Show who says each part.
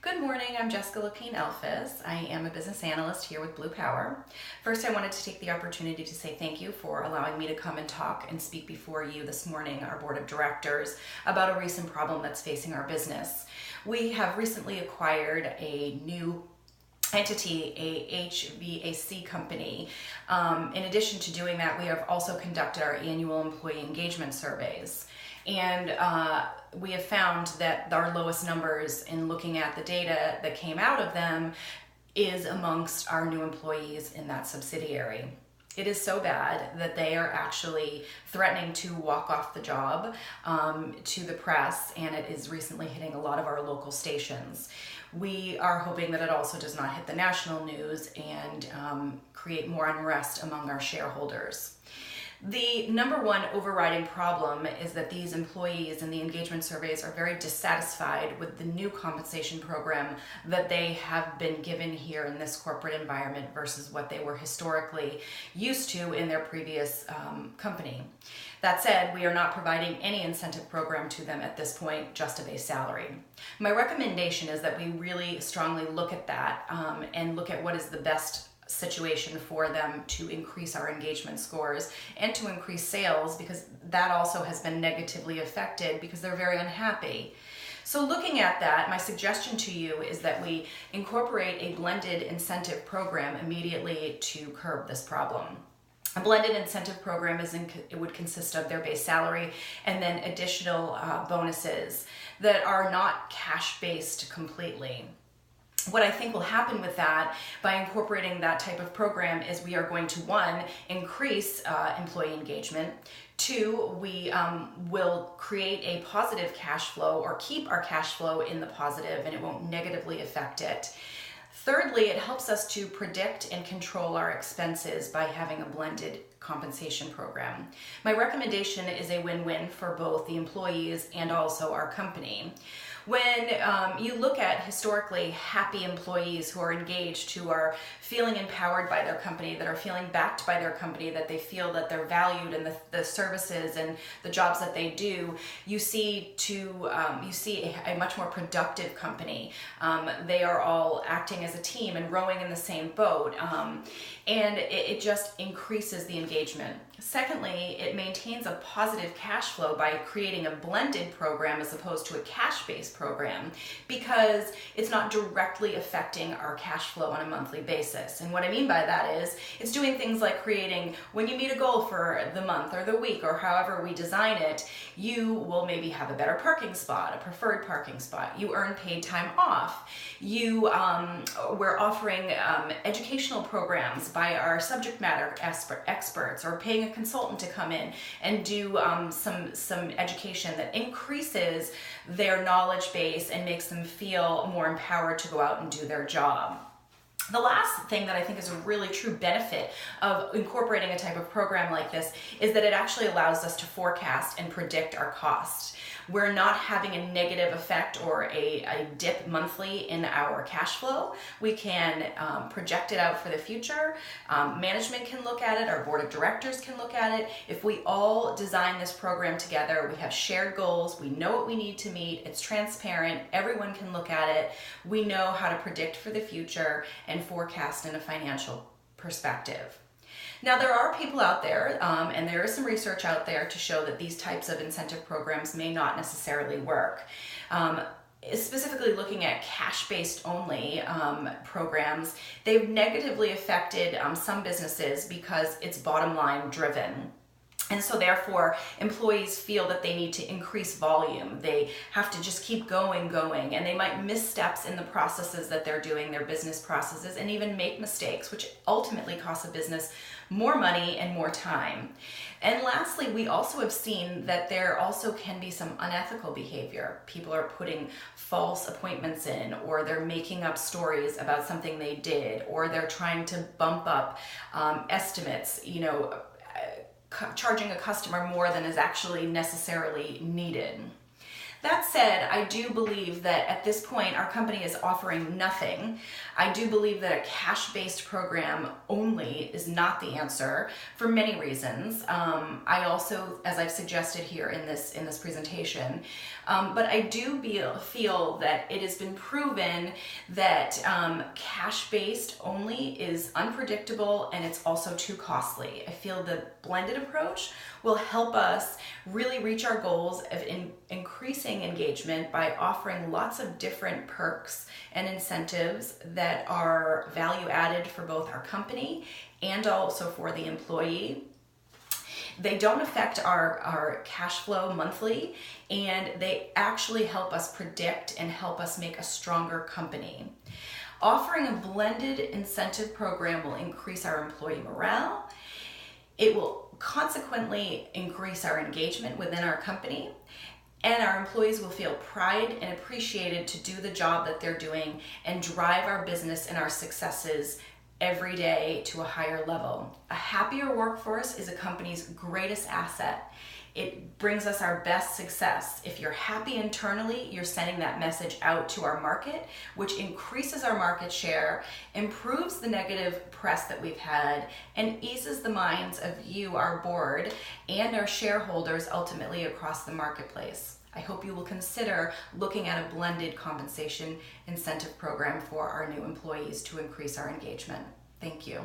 Speaker 1: Good morning, I'm Jessica Lapine Elphys. I am a business analyst here with Blue Power. First, I wanted to take the opportunity to say thank you for allowing me to come and talk and speak before you this morning, our board of directors, about a recent problem that's facing our business. We have recently acquired a new entity, a HVAC company. In addition to doing that, we have also conducted our annual employee engagement surveys. And we have found that our lowest numbers in looking at the data that came out of them is amongst our new employees in that subsidiary. It is so bad that they are actually threatening to walk off the job to the press, and it is recently hitting a lot of our local stations. We are hoping that it also does not hit the national news and create more unrest among our shareholders. The number one overriding problem is that these employees in the engagement surveys are very dissatisfied with the new compensation program that they have been given here in this corporate environment versus what they were historically used to in their previous company. That said, we are not providing any incentive program to them at this point, just a base salary. My recommendation is that we really strongly look at that and look at what is the best situation for them to increase our engagement scores and to increase sales, because that also has been negatively affected because they're very unhappy. So looking at that, my suggestion to you is that we incorporate a blended incentive program immediately to curb this problem. A blended incentive program it would consist of their base salary and then additional bonuses that are not cash-based completely. What I think will happen with that, by incorporating that type of program, is we are going to, one, increase employee engagement. Two, we will create a positive cash flow, or keep our cash flow in the positive, and it won't negatively affect it. Thirdly, it helps us to predict and control our expenses by having a blended compensation program. My recommendation is a win-win for both the employees and also our company. When you look at historically happy employees who are engaged, who are feeling empowered by their company, that are feeling backed by their company, that they feel that they're valued in the services and the jobs that they do, you see a much more productive company. They are all acting as a team and rowing in the same boat, and it just increases the engagement. Secondly, it maintains a positive cash flow by creating a blended program as opposed to a cash-based program, because it's not directly affecting our cash flow on a monthly basis. And what I mean by that is it's doing things like creating, when you meet a goal for the month or the week or however we design it, you will maybe have a better parking spot, a preferred parking spot. You earn paid time off. We're offering educational programs by our subject matter experts, or paying a consultant to come in and do some education that increases their knowledge base and makes them feel more empowered to go out and do their job. The last thing that I think is a really true benefit of incorporating a type of program like this is that it actually allows us to forecast and predict our costs. We're not having a negative effect or a dip monthly in our cash flow. We can project it out for the future. Management can look at it. Our board of directors can look at it. If we all design this program together, we have shared goals. We know what we need to meet. It's transparent. Everyone can look at it. We know how to predict for the future and forecast in a financial perspective. Now, there are people out there, and there is some research out there to show that these types of incentive programs may not necessarily work. Specifically looking at cash-based only programs, they've negatively affected some businesses because it's bottom line driven. And so therefore, employees feel that they need to increase volume. They have to just keep going, and they might miss steps in the processes that they're doing, their business processes, and even make mistakes, which ultimately costs a business more money and more time. And lastly, we also have seen that there also can be some unethical behavior. People are putting false appointments in, or they're making up stories about something they did, or they're trying to bump up estimates, charging a customer more than is actually necessarily needed. That said, I do believe that at this point our company is offering nothing. I do believe that a cash-based program only is not the answer for many reasons. I also, as I've suggested here in this presentation, but I do feel that it has been proven that cash-based only is unpredictable and it's also too costly. I feel the blended approach will help us really reach our goals of increasing engagement by offering lots of different perks and incentives that are value added for both our company and also for the employee. They don't affect our cash flow monthly, and they actually help us predict and help us make a stronger company. Offering a blended incentive program will increase our employee morale. It will consequently increase our engagement within our company, and our employees will feel pride and appreciated to do the job that they're doing and drive our business and our successes every day to a higher level. A happier workforce is a company's greatest asset. It brings us our best success. If you're happy internally, you're sending that message out to our market, which increases our market share, improves the negative press that we've had, and eases the minds of you, our board, and our shareholders ultimately across the marketplace. I hope you will consider looking at a blended compensation incentive program for our new employees to increase our engagement. Thank you.